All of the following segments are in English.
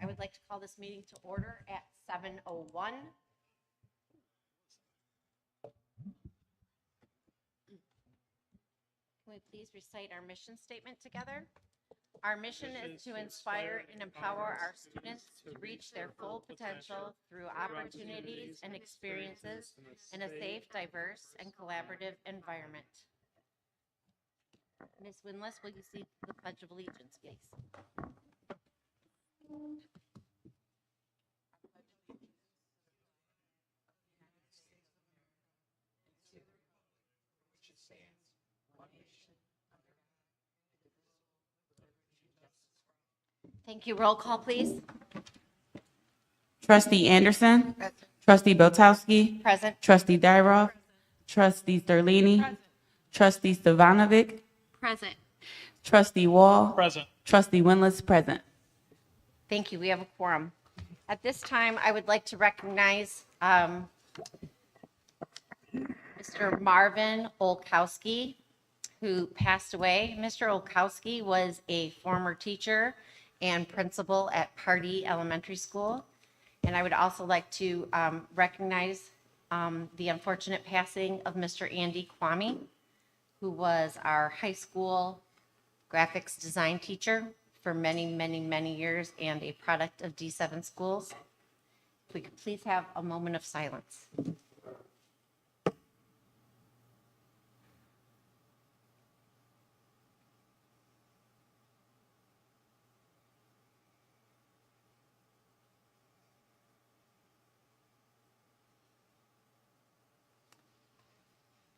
I would like to call this meeting to order at 7:01. Can we please recite our mission statement together? Our mission is to inspire and empower our students to reach their full potential through opportunities and experiences in a safe, diverse, and collaborative environment. Ms. Winless, will you see the Pledge of Allegiance, please? Thank you. Roll call, please. Trustee Anderson. Trustee Botowski. Present. Trustee Dyroff. Trustee Sterlini. Trustee Stevanovic. Present. Trustee Wall. Present. Trustee Winless, present. Thank you. We have a quorum. At this time, I would like to recognize Mr. Marvin Olkowski, who passed away. Mr. Olkowski was a former teacher and principal at Pardee Elementary School. And I would also like to recognize the unfortunate passing of Mr. Andy Kwame, who was our high school graphics design teacher for many, many, many years and a product of D7 schools. If we could please have a moment of silence.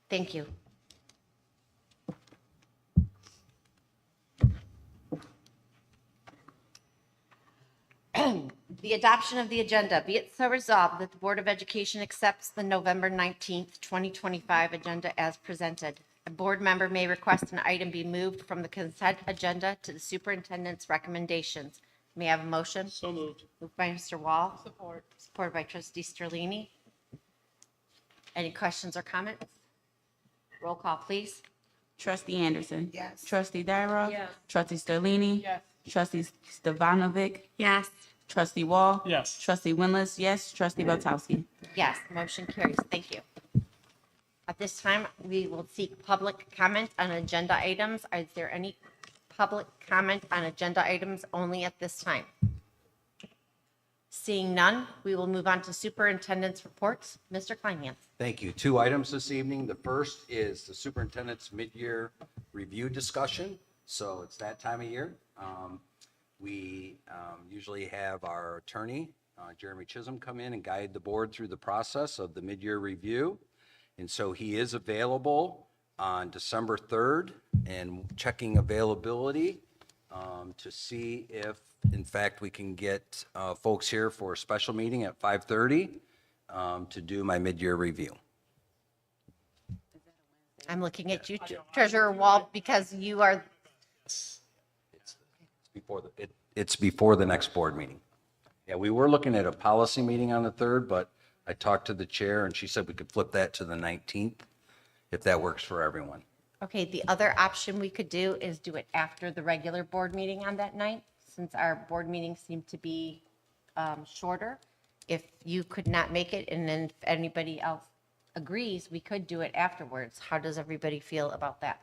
Thank you. The adoption of the agenda. Be it so resolved that the Board of Education accepts the November 19th, 2025 agenda as presented. A board member may request an item be moved from the consent agenda to the superintendent's recommendations. May I have a motion? So moved. Moved by Mr. Wall. Support. Supported by Trustee Sterlini. Any questions or comments? Roll call, please. Trustee Anderson. Yes. Trustee Dyroff. Yes. Trustee Sterlini. Yes. Trustee Stevanovic. Yes. Trustee Wall. Yes. Trustee Winless, yes. Trustee Botowski. Yes, motion carries. Thank you. At this time, we will seek public comment on agenda items. Is there any public comment on agenda items only at this time? Seeing none, we will move on to superintendent's reports. Mr. Kleinhans. Thank you. 2 items this evening. The first is the superintendent's mid-year review discussion. So it's that time of year. We usually have our attorney, Jeremy Chisholm, come in and guide the board through the process of the mid-year review. And so he is available on December 3rd and checking availability to see if, in fact, we can get folks here for a special meeting at 5:30 to do my mid-year review. I'm looking at you, Treasurer Wall, because you are, It's before the next board meeting. Yeah, we were looking at a policy meeting on the 3rd, but I talked to the chair and she said we could flip that to the 19th if that works for everyone. okay, the other option we could do is do it after the regular board meeting on that night, since our board meetings seem to be shorter. If you could not make it, and then if anybody else agrees, we could do it afterwards. How does everybody feel about that?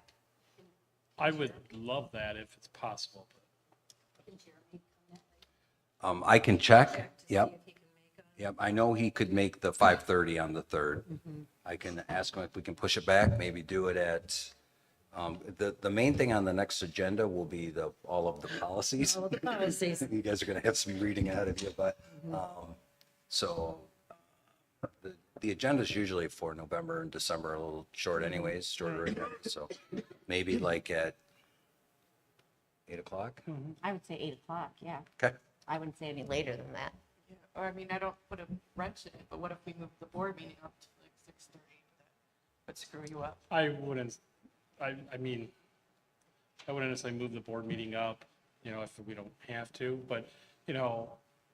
I would love that if it's possible. I can check. Yep. Yep, I know he could make the 5:30 on the 3rd. I can ask him if we can push it back, maybe do it at, the main thing on the next agenda will be all of the policies. All of the policies. You guys are going to have some reading ahead of you, but, so the agenda is usually for November and December, a little short anyways, shorter agenda. So maybe like at 8 o'clock? I would say 8 o'clock, yeah. Okay. I wouldn't say any later than that. Yeah, or I mean, I don't put a wrench in it, but what if we move the board meeting up to like 6:30? Would screw you up. I wouldn't, I mean, I wouldn't necessarily move the board meeting up, if we don't have to, but,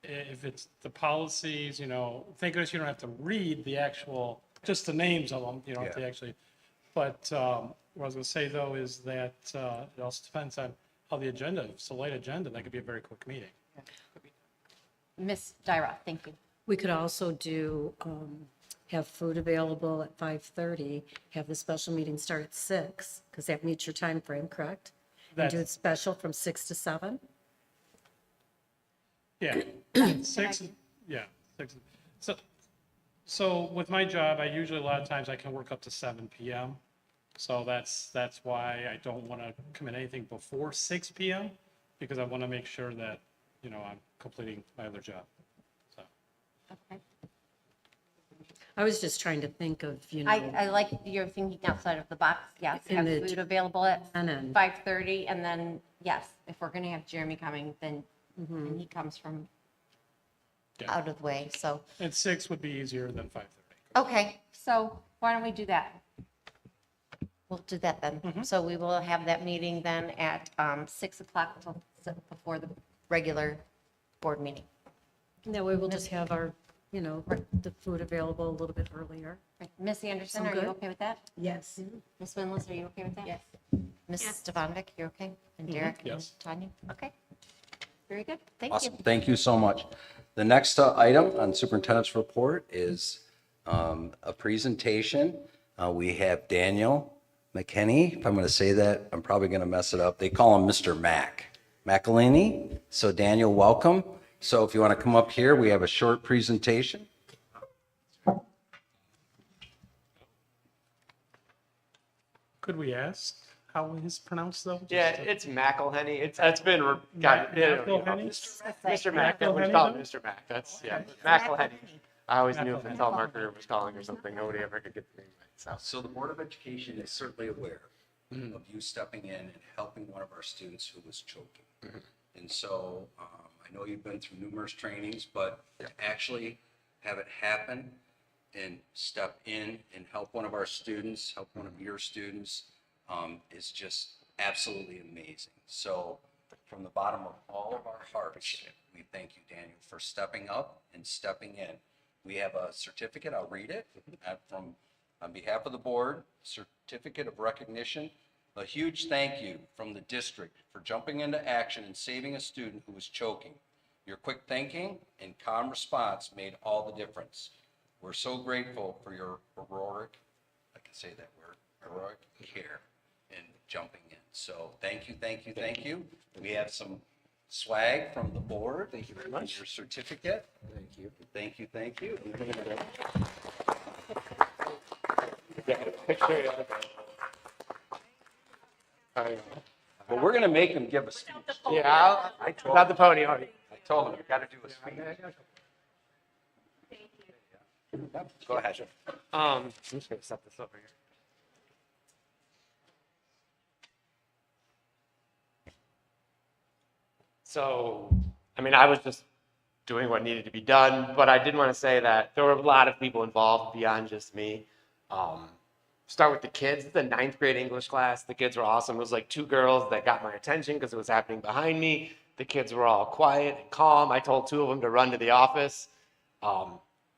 if it's the policies, thank goodness you don't have to read the actual, just the names of them, if they Yeah. actually, but what I was going to say though is that it also depends on how the agenda, if it's a light agenda, that could be a very quick meeting. Yeah, could be. Ms. Dyra, thank you. We could also do, have food available at 5:30, have the special meeting start at 6, because that meets your time frame, correct? And do it That's- special from 6 to 7? Yeah, six, yeah, six. So with my job, I usually, a lot of times I can work up to 7 PM. So that's why I don't want to commit anything before 6 PM, because I want to make sure that, I'm completing my other job. So, Okay. I was just trying to think of, I like you're thinking outside of the box, yes. In Have the food available at And then, 5:30, and then, yes, if we're going to have Jeremy coming, then and he comes from Yeah. out of the way, so. and 6 would be easier than 5:30. Okay, so why don't we do that? We'll do that then. So we will have that meeting then at 6 o'clock before the regular board meeting. that way we'll just have our, the food available a little bit earlier. Miss Anderson, Sound are you good? okay with that? Yes. Miss Winless, are you okay with that? Yes. Mrs. Stefanovic, you're okay? And Derek and Yes. Tanya? Okay. Very good. Thank you. Awesome, thank you so much. The next item on superintendent's report is a presentation. We have Daniel McKinney. If I'm going to say that, I'm probably going to mess it up. They call him Mr. McElhinney. So Daniel, welcome. So if you want to come up here, we have a short presentation. Could we ask how it is pronounced, though? Yeah, it's McElhenney. It's been got McElhenney? Mr. Mac. We McElhenney, call him though? Mr. Mac. That's McElhenney. I always knew if a telemarketer was calling or something, nobody ever could get the name right. So So the Board of Education is certainly aware of you stepping in and helping one of our students who was choking. And so I know you've been through numerous trainings, but to actually have it happen and step in and help one of our students, help one of your students, is just absolutely amazing. So from the bottom of all of our hearts, we thank you, Daniel, for stepping up and stepping in. We have a certificate, I'll read it, on behalf of the board, certificate of recognition. A huge thank you from the district for jumping into action and saving a student who was choking. Your quick thinking and calm response made all the difference. We're so grateful for your heroic, I can say that word, heroic care in jumping in. So thank you, thank you, thank you. We have some swag from the board. Thank you very much. Your certificate. Thank you. Thank you, thank you. picture. But we're gonna make him give a speech. Yeah, I told not the pony. Already. I told him, you gotta do a speech. Yep, go ahead. I'm just gonna set this over here. So, I mean, I was just doing what needed to be done, but I did want to say that there were a lot of people involved beyond just me. Start with the kids. It's a 9th grade English class. The kids were awesome. It was like 2 girls that got my attention because it was happening behind me. The kids were all quiet and calm. I told 2 of them to run to the office.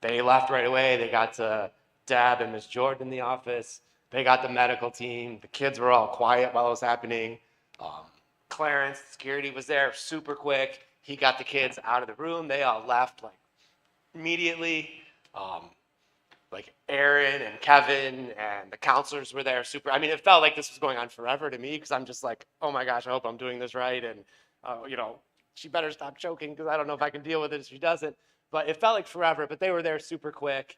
They left right away. They got to Deb and Miss Jordan in the office. They got the medical team. The kids were all quiet while it was happening. Clarence, security, was there super quick. He got the kids out of the room. They all left like immediately. Like Aaron and Kevin and the counselors were there super. I mean, it felt like this was going on forever to me because I'm just like, oh my gosh, I hope I'm doing this right. And, she better stop choking because I don't know if I can deal with it if she doesn't. But it felt like forever, but they were there super quick.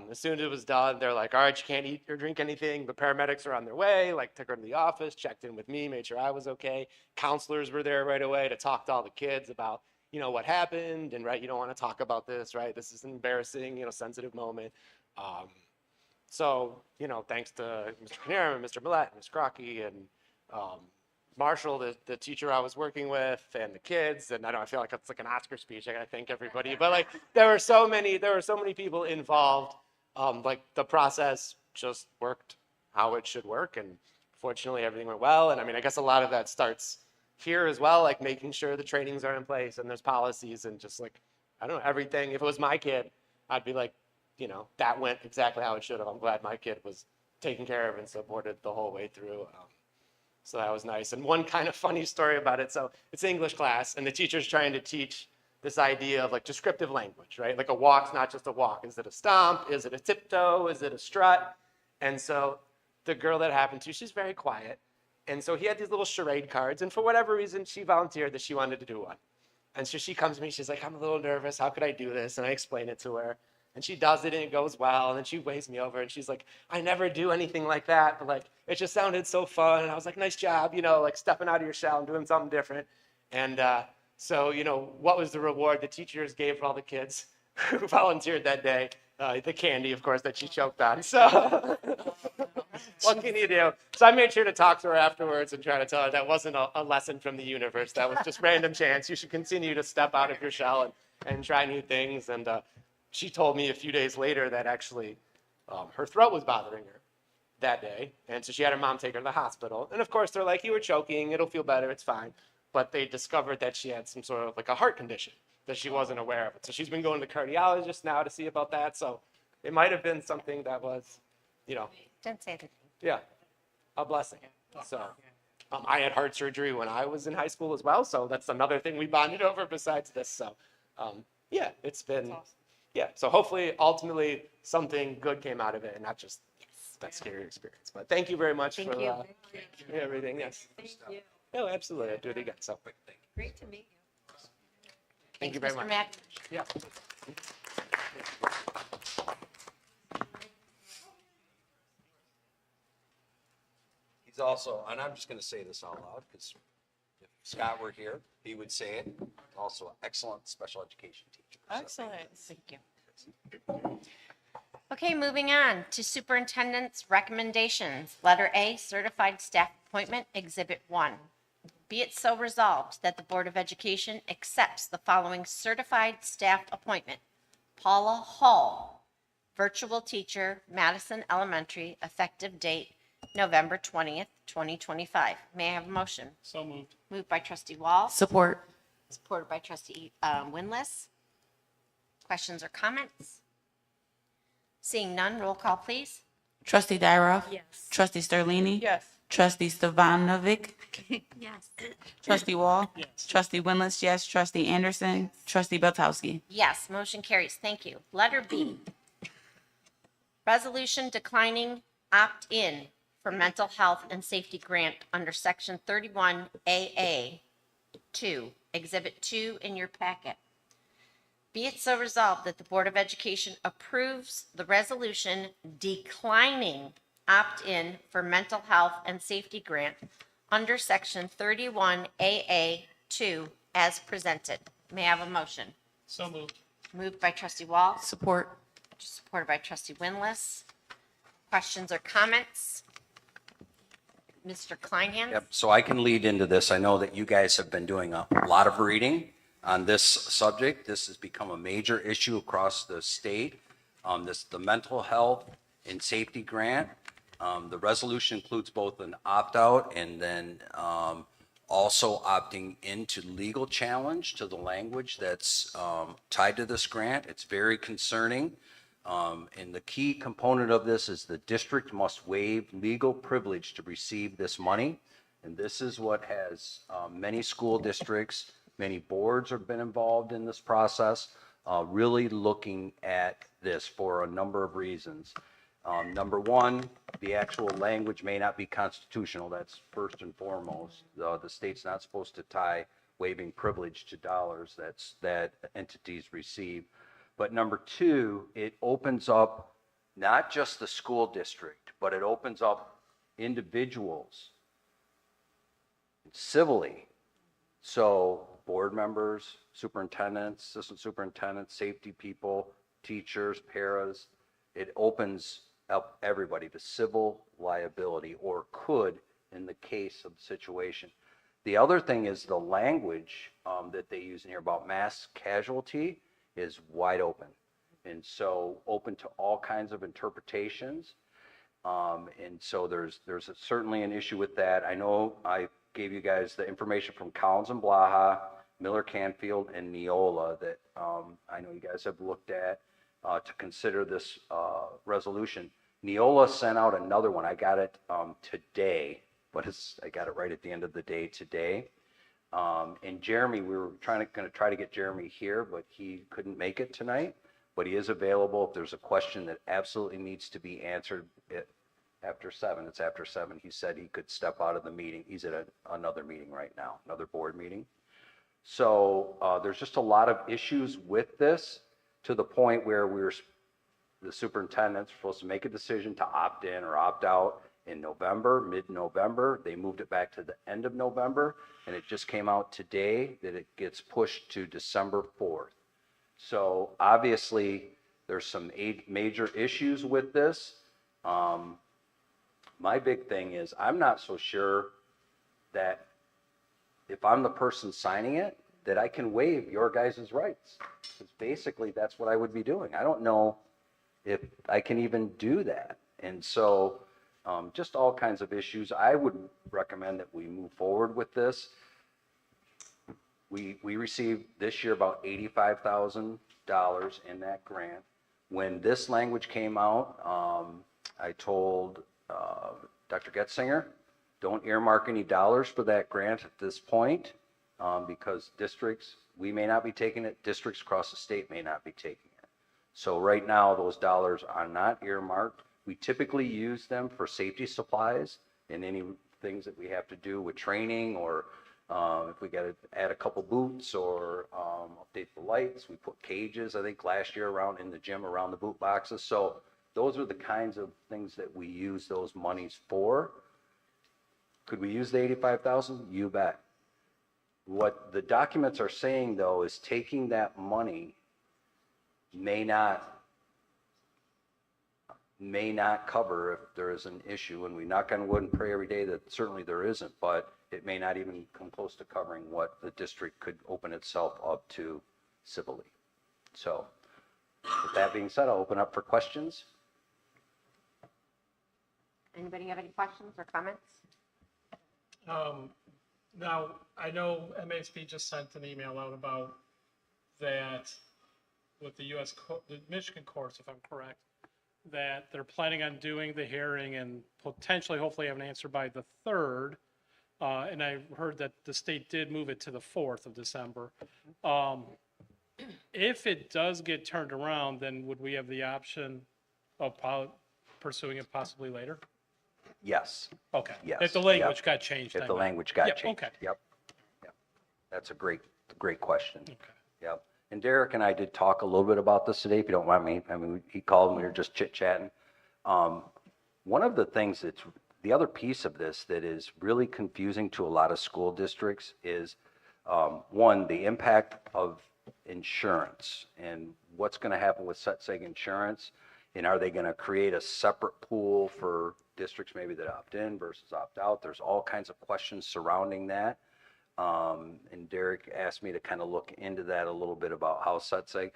As soon as it was done, they're like, all right, you can't eat or drink anything. The paramedics are on their way, like took her to the office, checked in with me, made sure I was okay. Counselors were there right away to talk to all the kids about, what happened. And right, you don't want to talk about this, right? This is an embarrassing, sensitive moment. So, thanks to Mr. Canera and Mr. Millett and Ms. Crocky and Marshall, the teacher I was working with, and the kids, and I feel like it's like an Oscar speech. I gotta thank everybody, but like there were so many people involved. Like the process just worked how it should work, and fortunately everything went well. And I mean, I guess a lot of that starts here as well, like making sure the trainings are in place and there's policies and just like, I don't know, everything. If it was my kid, I'd be like, that went exactly how it should have. I'm glad my kid was taken care of and supported the whole way through. So that was nice. And one kind of funny story about it. So it's English class and the teacher's trying to teach this idea of like descriptive language, right? Like a walk's not just a walk. Is it a stomp? Is it a tiptoe? Is it a strut? And so the girl that happened to, she's very quiet. And so he had these little charade cards. And for whatever reason, she volunteered that she wanted to do one. And so she comes to me, she's like, I'm a little nervous. How could I do this? And I explain it to her. And she does it and it goes well. And then she waves me over and she's like, I never do anything like that. But like, it just sounded so fun. And I was like, nice job, you know, like stepping out of your shell and doing something different. And so, you know, what was the reward the teachers gave for all the kids who volunteered that day? The candy, of course, that she choked on. So what can you do? So I made sure to talk to her afterwards and try to tell her that wasn't a lesson from the universe. That was just random chance. You should continue to step out of your shell and try new things. And she told me a few days later that actually her throat was bothering her that day. And so she had her mom take her to the hospital. And of course, they're like, you were choking. It'll feel better. It's fine. But they discovered that she had some sort of like a heart condition that she wasn't aware of. So she's been going to the cardiologist now to see about that. So it might have been something that was, you know, Didn't say anything. yeah, a blessing. So I had heart surgery when I was in high school as well. So that's another thing we bonded over besides this. So yeah, it's been, yeah. So hopefully, ultimately, something good came out of it and not just that scary experience. But thank you very much Thank for you. everything. Yes. No, absolutely. I'd do it again. So Great to meet you. thank you very Mr. much. Mack. Yeah. He's also, and I'm just going to say this out loud because if Scott were here, he would say it, also an excellent special education teacher. So Excellent. Thank you. Okay, moving on to superintendent's recommendations. Letter A, certified staff appointment, Exhibit 1. Be it so resolved that the Board of Education accepts the following certified staff appointment. Paula Hall, virtual teacher, Madison Elementary, effective date November 20th, 2025. May I have a motion? So moved. Moved by trustee Wall, Support. supported by trustee Winless. Questions or comments? Seeing none, roll call, please. Trustee Dyroff. Yes. Trustee Sterlini. Yes. Trustee Stevanovic. Yes. Trustee Wall. Yes. Trustee Winless, yes. Trustee Anderson. Trustee Beltowski. Yes, motion carries. Thank you. Letter B, resolution declining opt-in for mental health and safety grant under section 31AA 2, Exhibit 2 in your packet. Be it so resolved that the Board of Education approves the resolution declining opt-in for mental health and safety grant under section 31AA 2 as presented. May I have a motion? So moved. Moved by trustee Wall, Support. supported by trustee Winless. Questions or comments? Mr. Kleinhans? Yep, so I can lead into this. I know that you guys have been doing a lot of reading on this subject. This has become a major issue across the state. The mental health and safety grant. The resolution includes both an opt-out and then also opting into legal challenge to the language that's tied to this grant. It's very concerning. And the key component of this is the district must waive legal privilege to receive this money. And this is what has many school districts, many boards have been involved in this process, really looking at this for a number of reasons. Number one, the actual language may not be constitutional. That's first and foremost. The state's not supposed to tie waiving privilege to dollars that entities receive. But number two, it opens up not just the school district, but it opens up individuals civilly. So board members, superintendents, assistant superintendents, safety people, teachers, paras, it opens up everybody to civil liability, or could in the case of the situation. The other thing is the language that they use in here about mass casualty is wide open. And so open to all kinds of interpretations. And so there's certainly an issue with that. I know I gave you guys the information from Collins and Blaha, Miller Canfield, and Neola that I know you guys have looked at to consider this resolution. Neola sent out another one. I got it today, but I got it right at the end of the day today. And Jeremy, we were going to try to get Jeremy here, but he couldn't make it tonight. But he is available if there's a question that absolutely needs to be answered after 7. It's after 7. He said he could step out of the meeting. He's at another meeting right now, another board meeting. So there's just a lot of issues with this, to the point where the superintendent's supposed to make a decision to opt in or opt out in November, mid-November. They moved it back to the end of November, and it just came out today that it gets pushed to December 4th. So obviously, there's some major issues with this. My big thing is, I'm not so sure that if I'm the person signing it, that I can waive your guys' rights. Because basically, that's what I would be doing. I don't know if I can even do that. And so, just all kinds of issues. I would recommend that we move forward with this. We received this year about $85,000 in that grant. When this language came out, I told Dr. Getzinger, don't earmark any dollars for that grant at this point, because districts, we may not be taking it, districts across the state may not be taking it. So right now, those dollars are not earmarked. We typically use them for safety supplies and any things that we have to do with training, or if we got to add a couple boots or update the lights. We put cages, I think, last year around in the gym around the boot boxes. So those are the kinds of things that we use those monies for. Could we use the $85,000? You bet. What the documents are saying, though, is taking that money may not cover if there is an issue, and we knock on wood and pray every day that certainly there isn't, but it may not even come close to covering what the district could open itself up to civilly. So with that being said, I'll open up for questions. Anybody have any questions or comments? Now, I know MASB just sent an email out about that with the the Michigan courts, if I'm correct, that they're planning on doing the hearing and potentially, hopefully, have an answer by the 3rd. And I heard that the state did move it to the 4th of December. If it does get turned around, then would we have the option of pursuing it possibly later? Yes. Okay. Yes, If the language yep. got changed. If I the meant. language got Yep, changed. okay. Yep. That's a great question. Okay. Yep. And Derek and I did talk a little bit about this today, if you don't mind me. I mean, he called and we were just chit-chatting. One of the things the other piece of this that is really confusing to a lot of school districts is, one, the impact of insurance and what's going to happen with SETSEG insurance. And are they going to create a separate pool for districts maybe that opt in versus opt out? There's all kinds of questions surrounding that. And Derek asked me to kind of look into that a little bit about how SETSEG.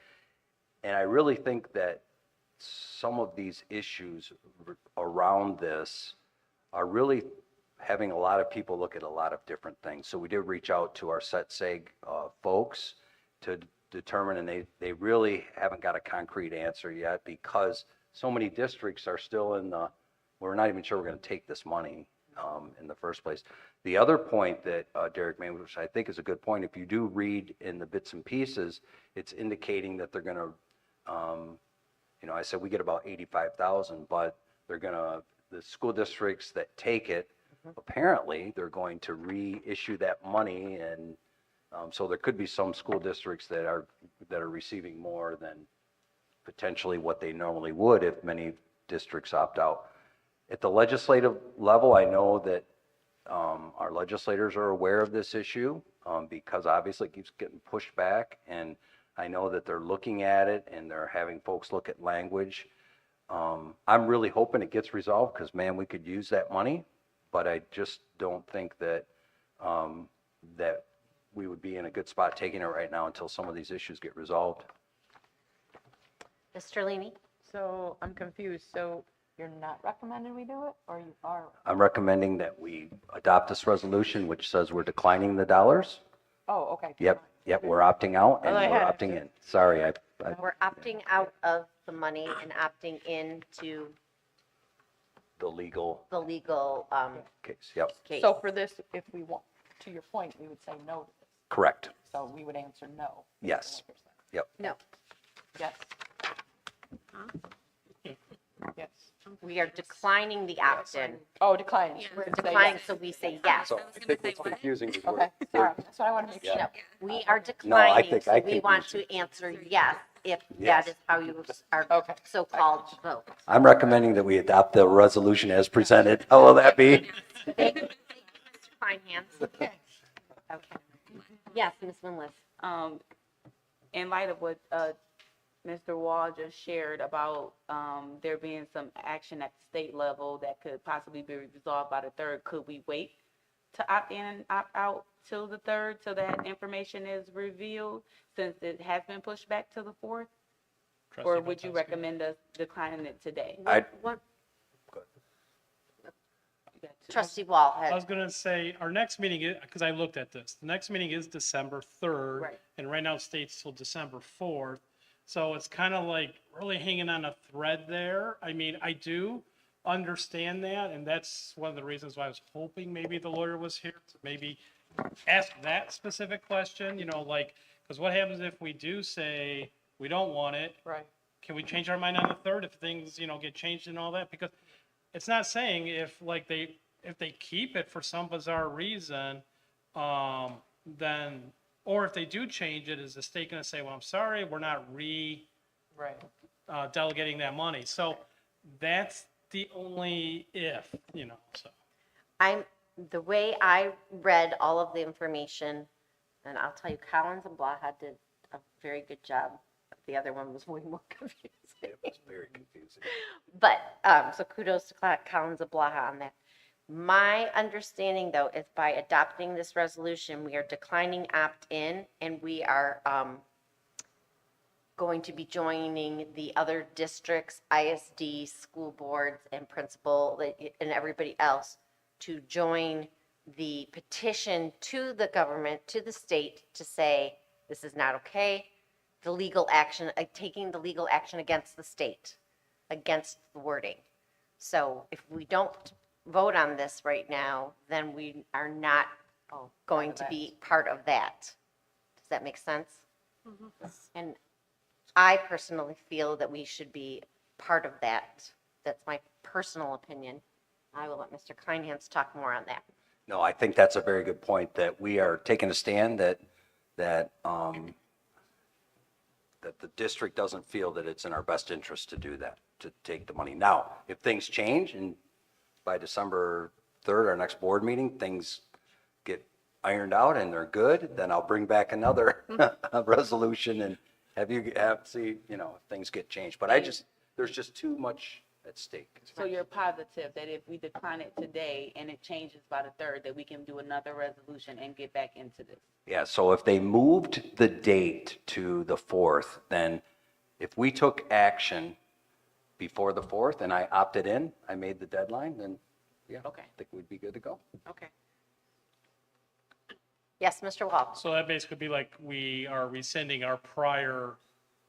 And I really think that some of these issues around this are really having a lot of people look at a lot of different things. So we did reach out to our SETSEG folks to determine, and they really haven't got a concrete answer yet, because so many districts are still we're not even sure we're going to take this money in the first place. The other point that Derek made, which I think is a good point, if you do read in the bits and pieces, it's indicating that they're going to, I said we get about 85,000, but the school districts that take it, apparently they're going to reissue that money, and so there could be some school districts that are receiving more than potentially what they normally would if many districts opt out. At the legislative level, I know that our legislators are aware of this issue because obviously it keeps getting pushed back, and I know that they're looking at it and they're having folks look at language. I'm really hoping it gets resolved because, man, we could use that money, but I just don't think that that we would be in a good spot taking it right now until some of these issues get resolved. Mr. Leamy? So I'm confused. So you're not recommending we do it, or you are? I'm recommending that we adopt this resolution, which says we're declining the dollars. Oh, okay. Yep, we're opting out and Well, I we're had it. opting in. Sorry, We're opting out of the money and opting into the legal the legal case, yep. case. So for this, if we want, to your point, we would say no to this. Correct. So we would answer no. Yes. Yep. No, Yes. Yes. we are declining the opt-in. Oh, declining. We're Say declining, yes. so we say yes. So I think what's confusing is Okay, sorry, that's what I want to make sure. No, we are No, I declining, think so I we want confused to answer yes if Yes. that is how you are Okay. so-called to vote. I'm recommending that we adopt the resolution as presented. How will that be? Thank you, Mr. Kleinhans. Okay. Yes, Ms. Winless. In light of what Mr. Wall just shared about there being some action at the state level that could possibly be resolved by the 3rd, could we wait to opt in and opt out till the 3rd so that information is revealed since it has been pushed back to the 4th? Trustee Or would you Botowski. recommend us declining it today? What You got two. trustee Wall I had, was gonna say, our next meeting, because I looked at this, the next meeting is December 3rd. Right. And right now it states till December 4th. So it's kind of like really hanging on a thread there. I mean, I do understand that, and that's one of the reasons why I was hoping maybe the lawyer was here to maybe ask that specific question, you know, like, because what happens if we do say we don't want it? Right. Can we change our mind on the 3rd if things, you know, get changed and all that? Because it's not saying if like if they keep it for some bizarre reason, then, or if they do change it, is the state going to say, well, I'm sorry, we're not Right. delegating that money? So that's the only if, you know, so. the way I read all of the information, and I'll tell you, Collins and Blaha did a very good job. The other one was way more confusing. It was very confusing. But, so kudos to Collins and Blaha on that. My understanding, though, is by adopting this resolution, we are declining opt-in, and we are going to be joining the other districts, ISD, school boards, and principal, and everybody else to join the petition to the government, to the state, to say, this is not okay. The legal action, taking the legal action against the state, against the wording. So if we don't vote on this right now, then we are not going to be part of that. Does that make sense? And I personally feel that we should be part of that. That's my personal opinion. I will let Mr. Kleinhans talk more on that. No, I think that's a very good point, that we are taking a stand that that the district doesn't feel that it's in our best interest to do that, to take the money. Now, if things change and by December 3rd, our next board meeting, things get ironed out and they're good, then I'll bring back another resolution and see, you know, if things get changed. But there's just too much at stake. So you're positive that if we decline it today and it changes by the 3rd, that we can do another resolution and get back into this? Yeah, so if they moved the date to the 4th, then if we took action before the 4th and I opted in, I made the deadline, then yeah, Okay. I think we'd be good to go. Okay. Yes, Mr. Wall? So that basically be like we are rescinding our prior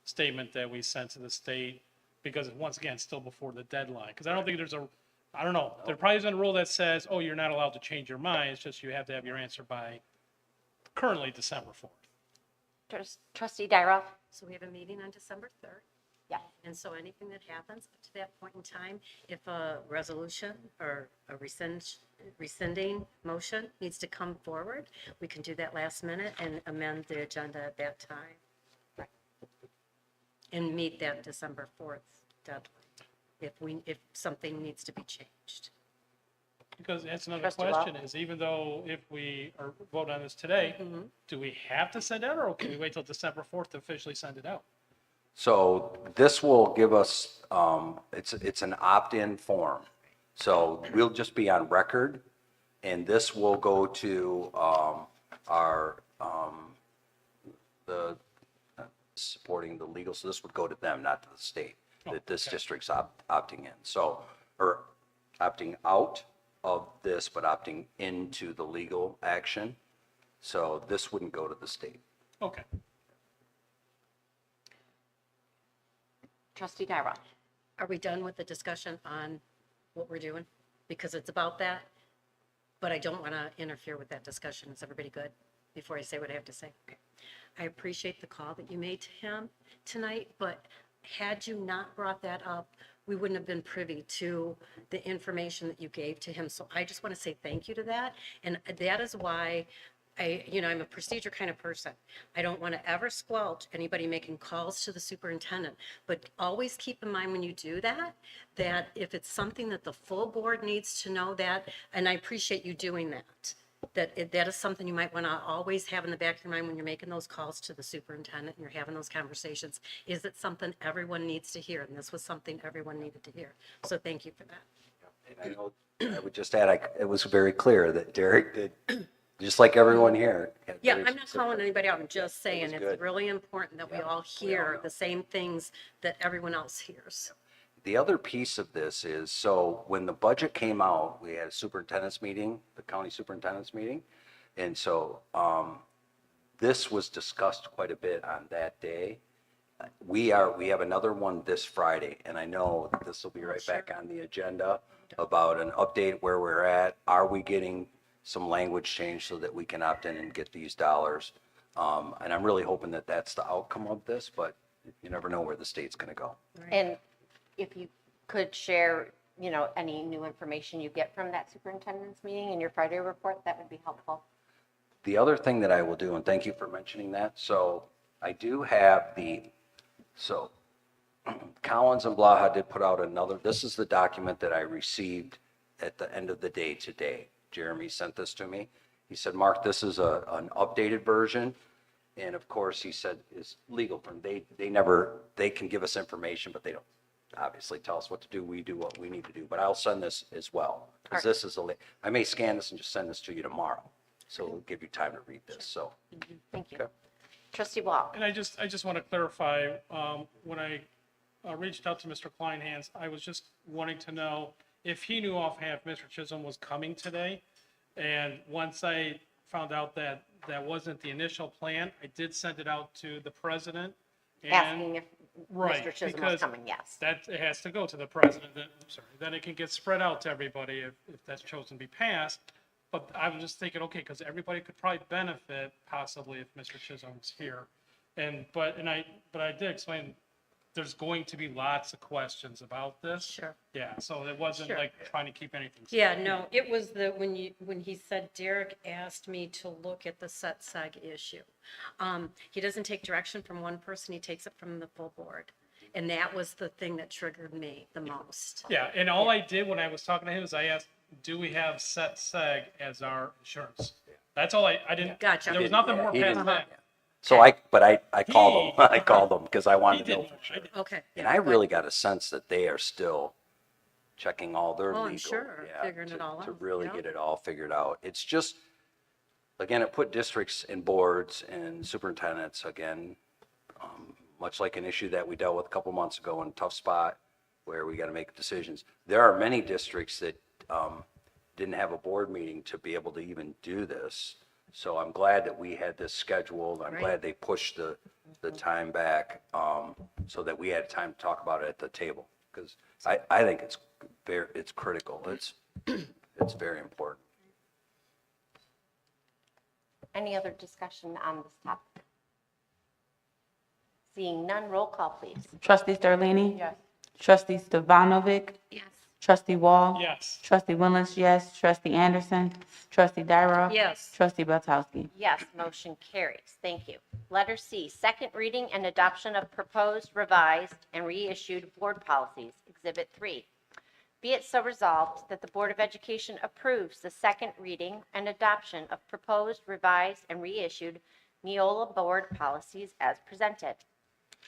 statement that we sent to the state, because once again, still before the deadline. Because I don't think I don't know, there probably isn't a rule that says, oh, you're not allowed to change your mind. It's just you have to have your answer by currently December 4th. Trustee Dyroff? So we have a meeting on December 3rd. Yeah. And so anything that happens up to that point in time, if a resolution or a rescinding motion needs to come forward, we can do that last minute and amend the agenda at that time. Right. And meet that December 4th deadline, if something needs to be changed. Because that's another Trustee Lau? question is, even though if we vote on this today, do we have to send out, or can we wait till December 4th to officially send it out? So this will give us, it's an opt-in form. So we'll just be on record, and this will go to the supporting the legal, so this would go to them, not to the state, that this district's opting in. So, or opting out of this, but opting into the legal action. So this wouldn't go to the state. Okay. Trustee Dyroff? Are we done with the discussion on what we're doing? Because it's about that but I don't want to interfere with that discussion. Is everybody good? Before I say what I have to say? Okay. I appreciate the call that you made to him tonight, but had you not brought that up, we wouldn't have been privy to the information that you gave to him. So I just want to say thank you to that. And that is why I'm a procedure kind of person. I don't want to ever squelch anybody making calls to the superintendent, but always keep in mind when you do that, that if it's something that the full board needs to know that, and I appreciate you doing that, that is something you might want to always have in the back of your mind when you're making those calls to the superintendent and you're having those conversations. Is it something everyone needs to hear? And this was something everyone needed to hear. So thank you for that. And I know, I would just add, it was very clear that Derek did, just like everyone here. had Yeah, very I'm not specific- calling anybody out. I'm just saying was it's good. really important that we all hear the same things that everyone else hears. The other piece of this is, so when the budget came out, we had a superintendent's meeting, the county superintendent's meeting. And so this was discussed quite a bit on that day. We have another one this Friday, and I know that this will be right back on the agenda about an update where we're at. Are we getting some language change so that we can opt in and get these dollars? And I'm really hoping that that's the outcome of this, but you never know where the state's going to go. And if you could share, any new information you get from that superintendent's meeting in your Friday report, that would be helpful. The other thing that I will do, and thank you for mentioning that, so I do have so Collins and Blaha did put out another, this is the document that I received at the end of the day today. Jeremy sent this to me. He said, Mark, this is an updated version. And of course, he said, is legal firm. They can give us information, but they don't obviously tell us what to do. We do what we need to do, but I'll send this as well. Because this is I may scan this and just send this to you tomorrow. So it'll give you time to read this, so. Thank you. Okay. Trustee Wall. And I just want to clarify, when I reached out to Mr. Kleinhans, I was just wanting to know if he knew offhand if Mr. Chisholm was coming today. And once I found out that that wasn't the initial plan, I did send it out to the president. Asking if Right, Mr. Chisholm was because coming, yes. That it has to go to the president, then it can get spread out to everybody if that's chosen to be passed. But I was just thinking, okay, because everybody could probably benefit possibly if Mr. Chisholm's here. But I did explain, there's going to be lots of questions about this. Sure. Yeah, so it wasn't Sure. like trying to keep anything. Yeah, no, it was when he said Derek asked me to look at the set seg issue. He doesn't take direction from one person, he takes it from the full board. And that was the thing that triggered me the most. Yeah, and all I did when I was talking to him is I asked, do we have set seg as our insurance? That's all I didn't. Gotcha. There was nothing more He past didn't- that. So I called them, I called them because I He wanted to know didn't. for sure. Okay. And I really got a sense that they are still checking all their Oh, legal. I'm sure, yeah, figuring it all To out, really yeah. get it all figured out. It's just, again, it put districts and boards and superintendents, again, much like an issue that we dealt with a couple months ago in a tough spot where we got to make decisions. There are many districts that didn't have a board meeting to be able to even do this. So I'm glad that we had this scheduled. I'm Right. glad they pushed the time back so that we had time to talk about it at the table. Because I think it's critical. It's very important. Any other discussion on this topic? Seeing none, roll call, please. Trustee Sterlini? Yes. Trustee Stefanovic? Yes. Trustee Wall? Yes. Trustee Willis, yes. Trustee Anderson? Trustee Dyra? Yes. Trustee Belkowski? Yes, motion carries. Thank you. Letter C, second reading and adoption of proposed, revised, and reissued board policies, Exhibit 3. Be it so resolved that the Board of Education approves the second reading and adoption of proposed, revised, and reissued Neola board policies as presented.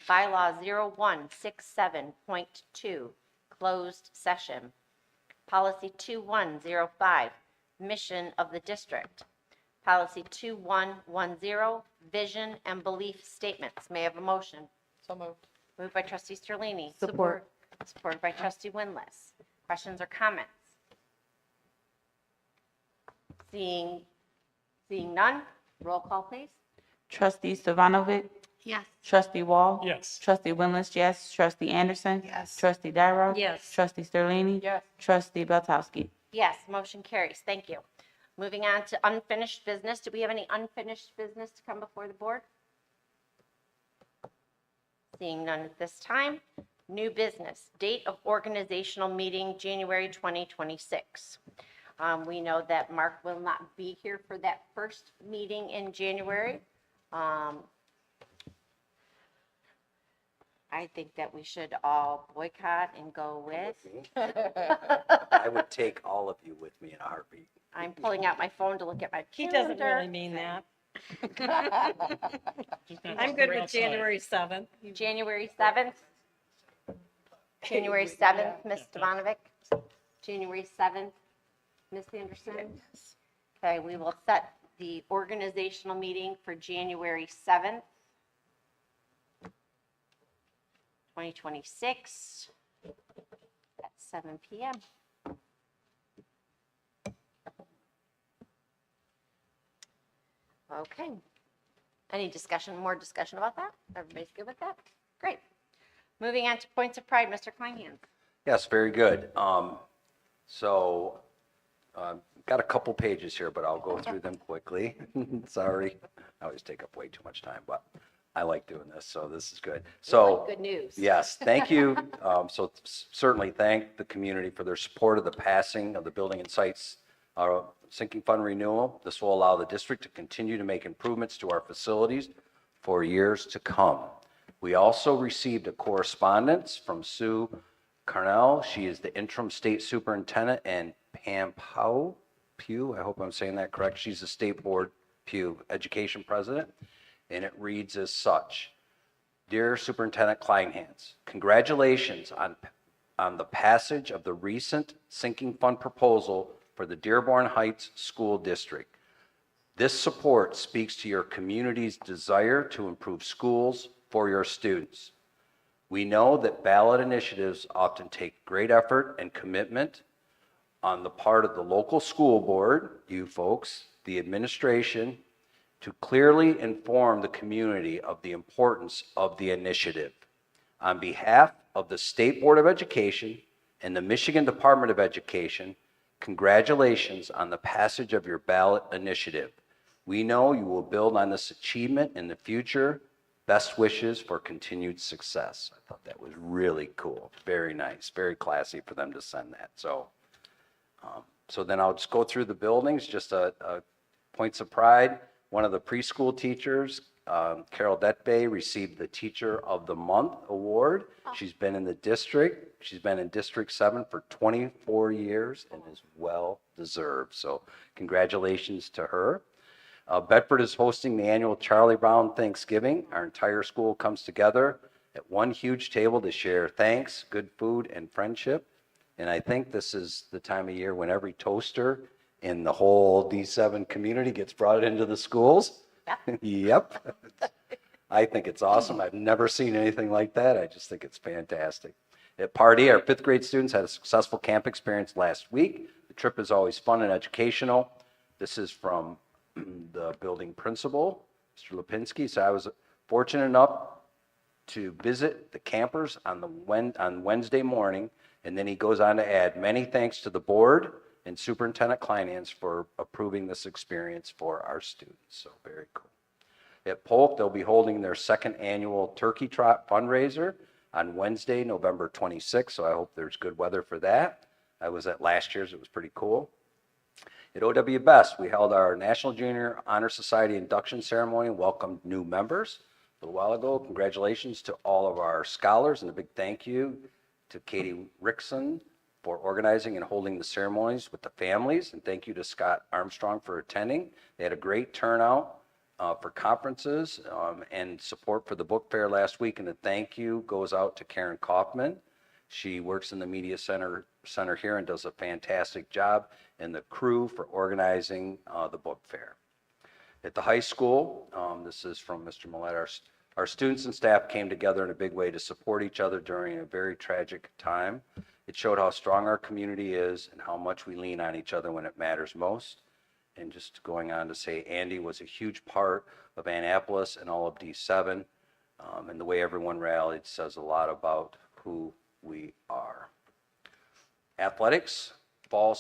Bylaw 0167.2, closed session. Policy 2105, mission of the district. Policy 2110, vision and belief statements. May I have a motion? So moved. Moved by trustee Sterlini. Support. Supported by trustee Winless. Questions or comments? Seeing none, roll call, please. Trustee Stefanovic? Yes. Trustee Wall? Yes. Trustee Willis, yes. Trustee Anderson? Yes. Trustee Dyra? Yes. Trustee Sterlini? Yes. Trustee Belkowski? Yes, motion carries. Thank you. Moving on to unfinished business. Do we have any unfinished business to come before the board? Seeing none at this time. New business, date of organizational meeting, January 2026. We know that Mark will not be here for that first meeting in January. I think that we should all boycott and go with. I would take all of you with me in a heartbeat. I'm pulling out my phone to look at my He doesn't calendar. really mean that. Just not I'm good we're with outside. January 7th. January 7th. January 7th, Ms. Stevanovic. January 7th, Ms. Anderson. Okay, we will set the organizational meeting for January 7th, 2026 at 7 PM. Okay. Any discussion, more discussion about that? Everybody's good with that? Great. Moving on to points of pride, Mr. Kleinhans. Yes, very good. Got a couple pages here, but I'll go through them quickly. Sorry, I always take up way too much time, but I like doing this, so this is good. So, Good news. yes, thank you. Certainly thank the community for their support of the passing of the Building and Sites Sinking Fund renewal. This will allow the district to continue to make improvements to our facilities for years to come. We also received a correspondence from Sue Carnell. She is the interim state superintendent, and Pam Pugh, I hope I'm saying that correct. She's the state board Pugh education president, and it reads as such. Dear Superintendent Kleinhans, congratulations on the passage of the recent sinking fund proposal for the Dearborn Heights School District. This support speaks to your community's desire to improve schools for your students. We know that ballot initiatives often take great effort and commitment on the part of the local school board, you folks, the administration, to clearly inform the community of the importance of the initiative. On behalf of the State Board of Education and the Michigan Department of Education, congratulations on the passage of your ballot initiative. We know you will build on this achievement in the future. Best wishes for continued success. I thought that was really cool. Very nice, very classy for them to send that. So then I'll just go through the buildings, just a points of pride. One of the preschool teachers, Carol Detbay, received the Teacher of the Month award. She's been in the district. She's been in District 7 for 24 years and is well deserved. So congratulations to her. Bedford is hosting the annual Charlie Brown Thanksgiving. Our entire school comes together at one huge table to share thanks, good food, and friendship. And I think this is the time of year when every toaster in the whole D7 community gets brought into the schools. Yep. I think it's awesome. I've never seen anything like that. I just think it's fantastic. At Party, our 5th grade students had a successful camp experience last week. The trip is always fun and educational. This is from the building principal, Mr. Lipinski. So I was fortunate enough to visit the campers on Wednesday morning, and then he goes on to add, many thanks to the board and Superintendent Kleinhans for approving this experience for our students. So very cool. At Polk, they'll be holding their 2nd annual Turkey Trot fundraiser on Wednesday, November 26th. So I hope there's good weather for that. I was at last year's, it was pretty cool. At OW Best, we held our National Junior Honor Society induction ceremony and welcomed new members a little while ago. Congratulations to all of our scholars, and a big thank you to Katie Rickson for organizing and holding the ceremonies with the families, and thank you to Scott Armstrong for attending. They had a great turnout for conferences and support for the book fair last week, and a thank you goes out to Karen Kaufman. She works in the media center here and does a fantastic job, and the crew for organizing the book fair. At the high school, this is from Mr. Millett, our students and staff came together in a big way to support each other during a very tragic time. It showed how strong our community is and how much we lean on each other when it matters most. And just going on to say, Andy was a huge part of Annapolis and all of D7, and the way everyone rallied says a lot about who we are. Athletics, fall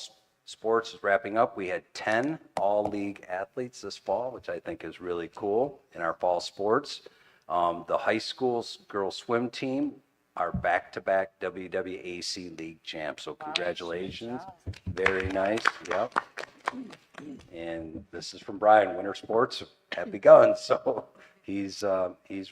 sports is wrapping up. We had 10 all-league athletes this fall, which I think is really cool in our fall sports. The high school's girls swim team are back-to-back WWAC league champs, so congratulations. Very nice, yep. And this is from Brian, winter sports have begun, so he's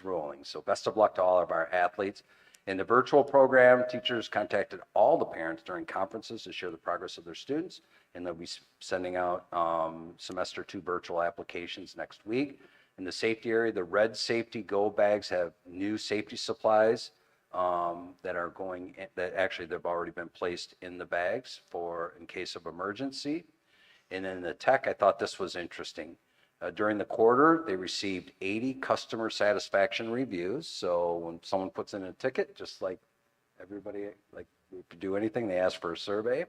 rolling. So best of luck to all of our athletes. In the virtual program, teachers contacted all the parents during conferences to share the progress of their students, and they'll be sending out semester 2 virtual applications next week. In the safety area, the Red Safety Go bags have new safety supplies that are going, that actually they've already been placed in the bags for in case of emergency. And in the tech, I thought this was interesting. During the quarter, they received 80 customer satisfaction reviews. So when someone puts in a ticket, just like everybody, like we could do anything, they ask for a survey.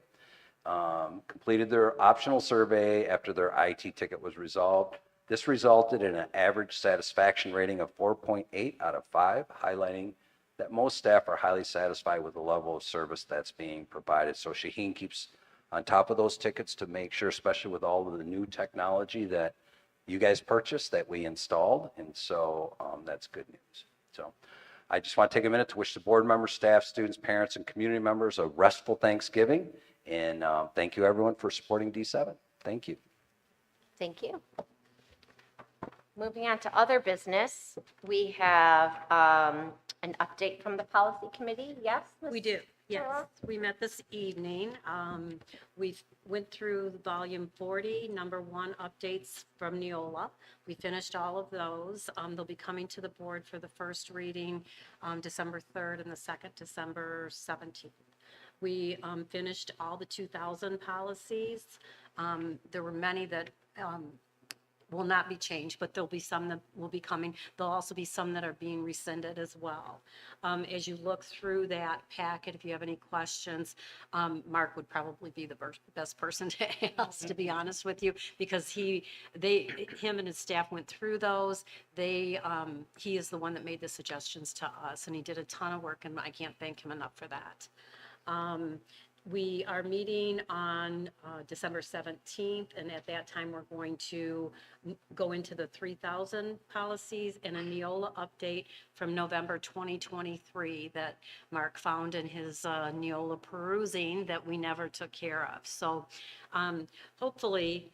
Completed their optional survey after their IT ticket was resolved. This resulted in an average satisfaction rating of 4.8 out of 5, highlighting that most staff are highly satisfied with the level of service that's being provided. So Shaheen keeps on top of those tickets to make sure, especially with all of the new technology that you guys purchased, that we installed. And so that's good news. So I just want to take a minute to wish the board members, staff, students, parents, and community members a restful Thanksgiving. And thank you, everyone, for supporting D7. Thank you. Thank you. Moving on to other business, we have an update from the policy committee. Yes? Ms. We do, yes. Sarah? We met this evening. We went through volume 40, number 1 updates from Neola. We finished all of those. They'll be coming to the board for the first reading December 3rd and the second December 17th. We finished all the 2000 policies. There were many that will not be changed, but there'll be some that will be coming. There'll also be some that are being rescinded as well. As you look through that packet, if you have any questions, Mark would probably be the best person to ask, to be honest with you, because him and his staff went through those. He is the one that made the suggestions to us, and he did a ton of work, and I can't thank him enough for that. We are meeting on December 17th, and at that time, we're going to go into the 3,000 policies and a Neola update from November 2023 that Mark found in his Neola perusing that we never took care of. So hopefully,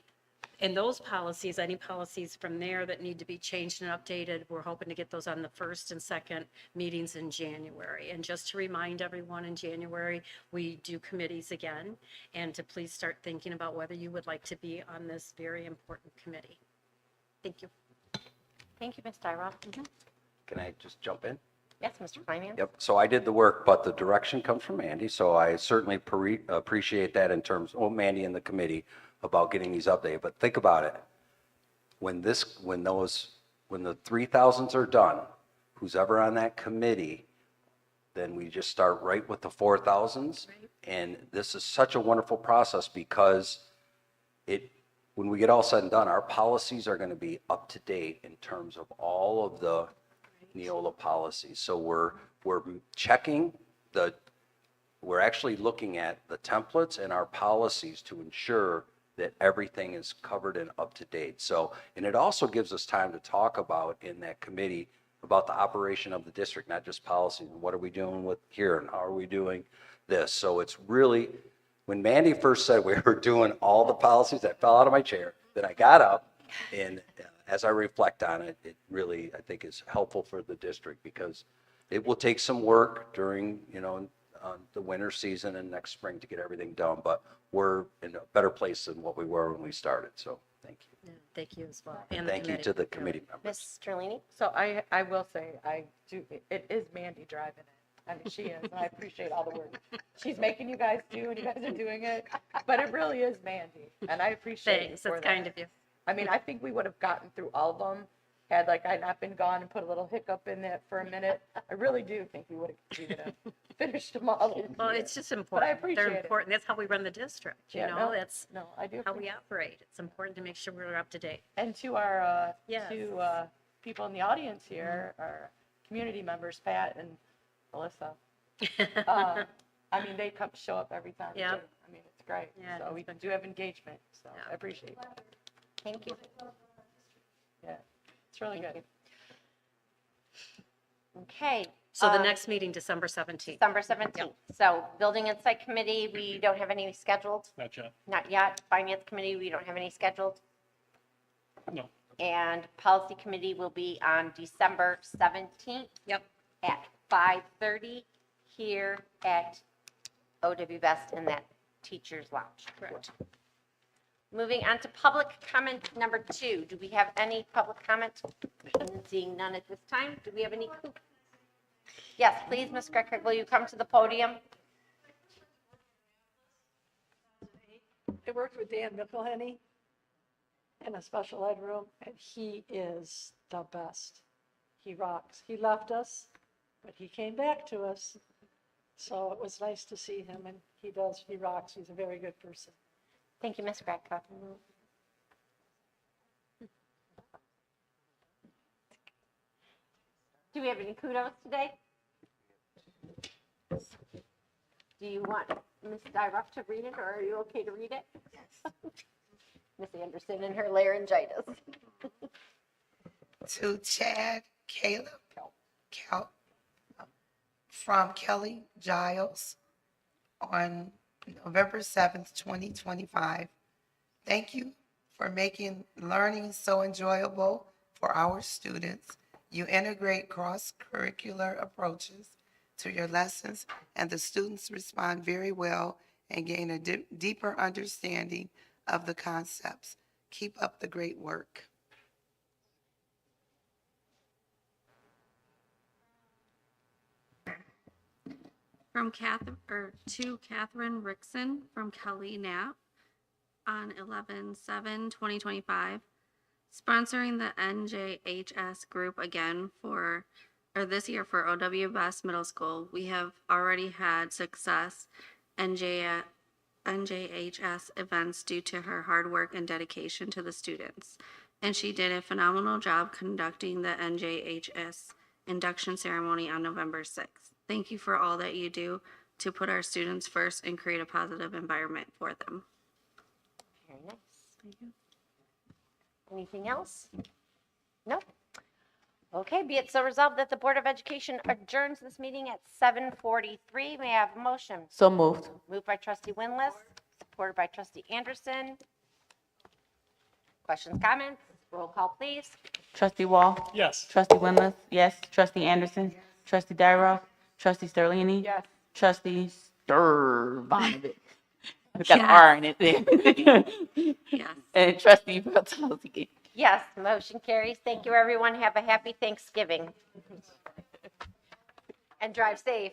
in those policies, any policies from there that need to be changed and updated, we're hoping to get those on the first and second meetings in January. And just to remind everyone, in January, we do committees again, and to please start thinking about whether you would like to be on this very important committee. Thank you. Thank you, Ms. Tyrell. Can I just jump in? Yes, Mr. Finance? Yep, so I did the work, but the direction comes from Mandy, so I certainly appreciate that in terms, well, Mandy and the committee about getting these updated. But think about it. When the 3,000s are done, who's ever on that committee, then we just start right with the 4,000s. Right. And this is such a wonderful process because when we get all said and done, our policies are going to be up to date in terms of all of the Neola policies. So we're checking we're actually looking at the templates and our policies to ensure that everything is covered and up to date. So, and it also gives us time to talk about in that committee about the operation of the district, not just policy. What are we doing with here and how are we doing this? So it's really, when Mandy first said we were doing all the policies, I fell out of my chair. Then I got up, and as I reflect on it, it really, I think, is helpful for the district because it will take some work during, the winter season and next spring to get everything done. But we're in a better place than what we were when we started. So thank you. Yeah, thank you as well. And the Thank you committee. to the committee members. Ms. Sterlini? So I will say, it is Mandy driving it. I mean, she is, and I appreciate all the work she's making you guys do, and you guys are doing it. But it really is Mandy, and I appreciate it Thanks, for that's that. kind of you. I mean, I think we would have gotten through all of them had I not been gone and put a little hiccup in that for a minute. I really do think we would have finished them all. in Well, here. it's just important. appreciate They're it. important. That's how we run the district, Yeah, you no, know, that's No, I do. how we operate. It's important to make sure we're up to date. And to our Yes. people in the audience here, our community members, Pat and Melissa. I mean, they show up every time. Yeah. too. I mean, it's It's great. Yeah, So it's we been do have engagement, so Yeah. I appreciate it. Thank you. Yeah, it's really Thank good. Okay. So the um, next meeting, December 17th. December 17th. So Building and Site Committee, we don't have any scheduled, Not yet. not yet. Finance Committee, we don't have any scheduled. No. And Policy Committee will be on December 17th. Yep. At 5:30 here at OW Best in that Teachers Lounge. Correct. Moving on to public comment number 2. Do we have any public comment? Seeing none at this time. Do we have any? Yes, please, Ms. Greco, will you come to the podium? I worked with Dan McElhenney in a special ed room, and he is the best. He rocks. He left us, but he came back to us. So it was nice to see him, and he rocks. He's a very good person. Thank you, Ms. Greco. Do we have any kudos today? Do you want Ms. Dyroff to read it, or are you okay to read it? Yes. Ms. Anderson and her laryngitis. To Chad Caleb from Kelly Giles on November 7th, 2025. Thank you for making learning so enjoyable for our students. You integrate cross-curricular approaches to your lessons, and the students respond very well and gain a deeper understanding of the concepts. Keep up the great work. From to Catherine Rickson from Kelly Knapp on 11/7/2025, sponsoring the NJHS group again this year for OW Best Middle School. We have already had success NJHS events due to her hard work and dedication to the students. And she did a phenomenal job conducting the NJHS induction ceremony on November 6th. Thank you for all that you do to put our students first and create a positive environment for them. Very nice. Anything else? No? Okay, be it so resolved that the Board of Education adjourns this meeting at 7:43. May I have a motion? So moved. Moved by trustee Winless, supported by trustee Anderson. Questions, comments? Roll call, please. Trustee Wall? Yes. Trustee Winless? Yes. Trustee Anderson? Trustee Dyroff? Trustee Sterlini? Yes. Trustee Sturvanovic? It's got an Yes. R in it there. Yes. And Trustee Peltowski? Yes, motion carries. Thank you, everyone. Have a happy Thanksgiving. And drive safe.